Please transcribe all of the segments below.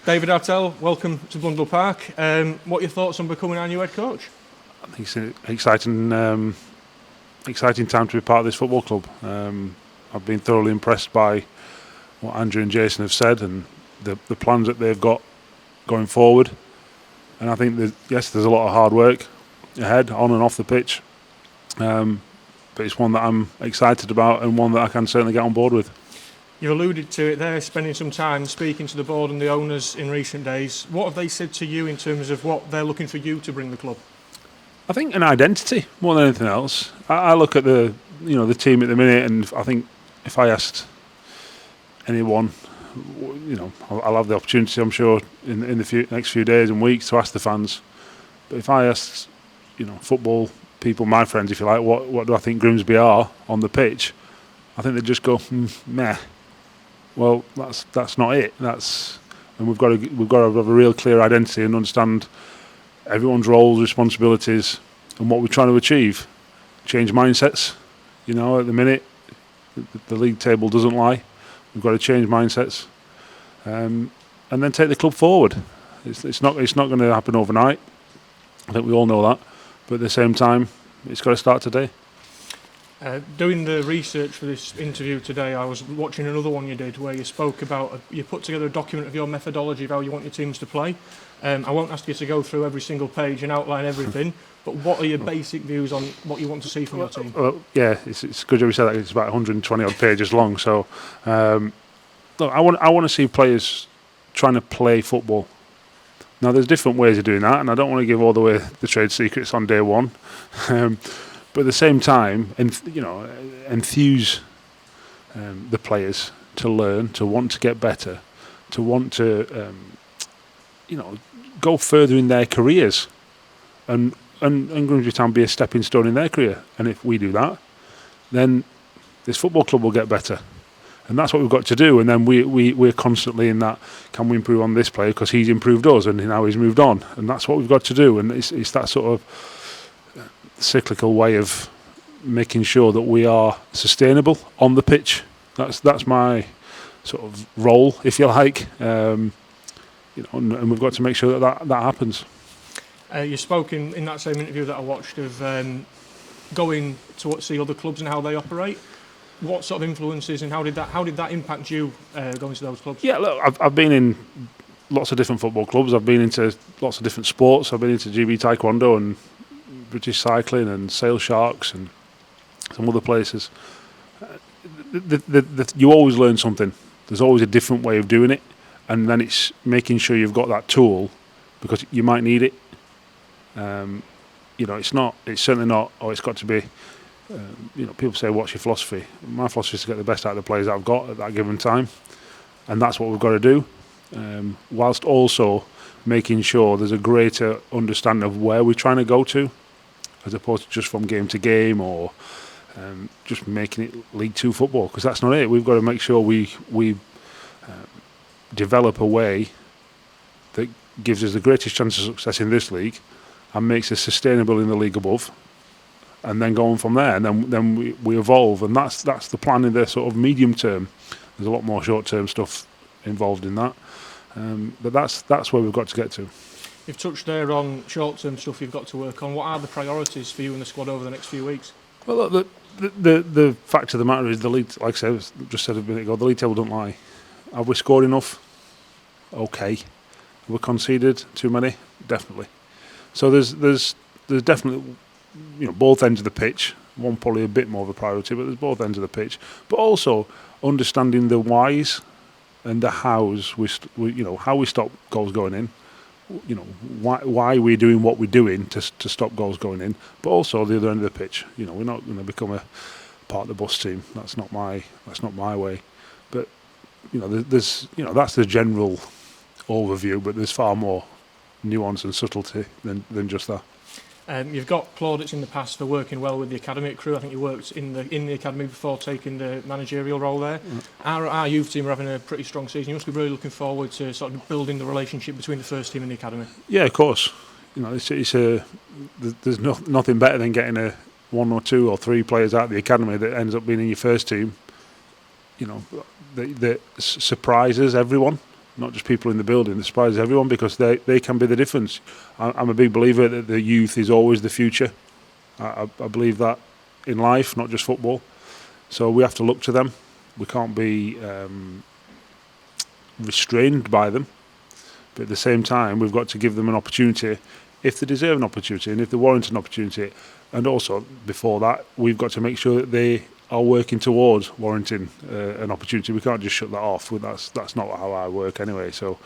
David Artell, welcome to Blundell Park. What are your thoughts on becoming our new head coach? I think it's an exciting time to be part of this football club. I've been thoroughly impressed by what Andrew and Jason have said and the plans that they've got going forward. And I think there's a lot of hard work ahead, on and off the pitch. But it's one that I'm excited about and one that I can certainly get on board with. You alluded to it there, spending some time speaking to the board and the owners in recent days. What have they said to you in terms of what they're looking for you to bring the club? I think an identity more than anything else. I look at the team at the minute, and I think if I asked anyone, I'll have the opportunity, I'm sure, in the next few days and weeks to ask the fans. But if I asked, football people, my friends, if you like, what do I think Grimsby are on the pitch? I think they'd just go, meh. Well, that's not it. And we've got to have a real clear identity and understand everyone's roles, responsibilities, and what we're trying to achieve. Change mindsets. At the minute, the league table doesn't lie. We've got to change mindsets, and then take the club forward. It's not going to happen overnight. I think we all know that. But at the same time, it's got to start today. Doing the research for this interview today, I was watching another one you did where you spoke about, you put together a document of your methodology of how you want your teams to play. I won't ask you to go through every single page and outline everything, but what are your basic views on what you want to see from your team? Yeah, it's good you said that. It's about 120 odd pages long. So, look, I want to see players trying to play football. Now, there's different ways of doing that, and I don't want to give all the trade secrets on day one. But at the same time, enthuse the players to learn, to want to get better, to want to, go further in their careers, and Grimsby Town be a stepping stone in their career. And if we do that, then this football club will get better. And that's what we've got to do. And then we're constantly in that, can we improve on this player because he's improved us and now he's moved on. And that's what we've got to do. And it's that sort of cyclical way of making sure that we are sustainable on the pitch. That's my sort of role, if you like. And we've got to make sure that happens. You spoke in that same interview that I watched of going to see other clubs and how they operate. What sort of influences and how did that impact you going to those clubs? Yeah, look, I've been in lots of different football clubs. I've been into lots of different sports. I've been into GB Taekwondo and British cycling and Sail Sharks and some other places. You always learn something. There's always a different way of doing it, and then it's making sure you've got that tool because you might need it. It's certainly not. Oh, it's got to be. People say, "What's your philosophy?" My philosophy is to get the best out of the players that I've got at that given time, and that's what we've got to do. Whilst also making sure there's a greater understanding of where we're trying to go to, as opposed to just from game to game or just making it League Two football, because that's not it. We've got to make sure we develop a way that gives us the greatest chance of success in this league and makes us sustainable in the league above, and then going from there. And then we evolve, and that's the plan in the sort of medium term. There's a lot more short term stuff involved in that, but that's where we've got to get to. You've touched there on short-term stuff you've got to work on. What are the priorities for you and the squad over the next few weeks? Well, look, the fact of the matter is the league, like I just said a minute ago, the league table don't lie. Have we scored enough? Okay. Have we conceded too many? Definitely. So there's definitely both ends of the pitch. One probably a bit more of a priority, but there's both ends of the pitch. But also understanding the whys and the hows. How we stop goals going in. Why we're doing what we're doing to stop goals going in, but also the other end of the pitch. We're not going to become a part of the bus team. That's not my way. But there's that's the general overview. But there's far more nuance and subtlety than just that. You've got plaudits in the past for working well with the academy crew. I think you worked in the academy before taking the managerial role there. Our youth team are having a pretty strong season. You must be really looking forward to sort of building the relationship between the first team and the academy. Yeah, of course. There's nothing better than getting one or two or three players out of the academy that ends up being in your first team. That surprises everyone. not just people in the building. It surprises everyone because they can be the difference. I'm a big believer that the youth is always the future. I believe that in life, not just football. So we have to look to them. We can't be restrained by them. But at the same time, we've got to give them an opportunity if they deserve an opportunity and if they warrant an opportunity. And also, before that, we've got to make sure that they are working towards warranting an opportunity. We can't just shut that off. That's not how I work anyway. So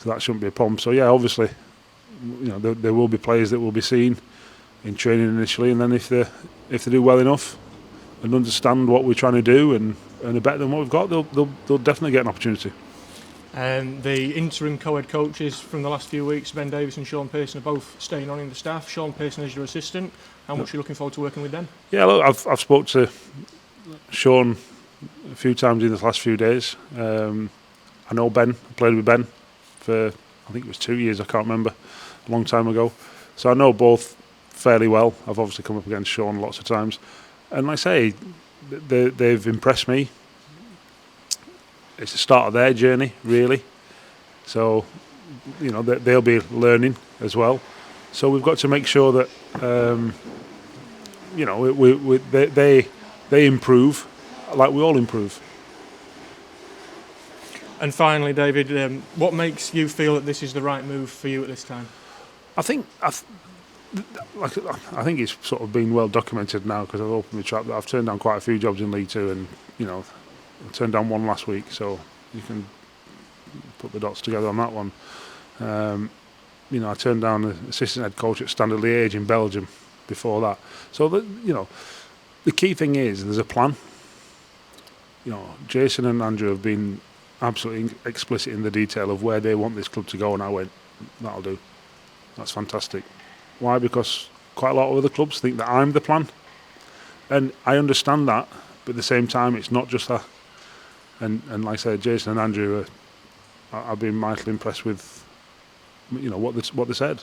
that shouldn't be a problem. So yeah, obviously, there will be players that will be seen in training initially, and then if they do well enough and understand what we're trying to do and are better than what we've got, they'll definitely get an opportunity. The interim co-head coaches from the last few weeks, Ben Davis and Sean Pearson, are both staying on in the staff. Sean Pearson is your assistant. How much are you looking forward to working with them? Yeah, look, I've spoke to Sean a few times in the last few days. I know Ben. I played with Ben for, I think it was 2 years, I can't remember, a long time ago. So I know both fairly well. I've obviously come up against Sean lots of times. And like I say, they've impressed me. It's the start of their journey, really. So, they'll be learning as well. So we've got to make sure that, they improve like we all improve. And finally, David, what makes you feel that this is the right move for you at this time? I think it's sort of been well documented now because I've opened the trap that I've turned down quite a few jobs in League Two, and I turned down one last week, so you can put the dots together on that one. I turned down the assistant head coach at Standard Liège in Belgium before that. So the key thing is there's a plan. Jason and Andrew have been absolutely explicit in the detail of where they want this club to go, and I went, that'll do. That's fantastic. Why? Because quite a lot of other clubs think that I'm the plan, and I understand that. But at the same time, it's not just that. And like I said, Jason and Andrew, I've been mightily impressed with, what they said.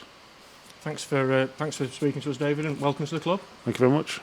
Thanks for speaking to us, David, and welcome to the club. Thank you very much.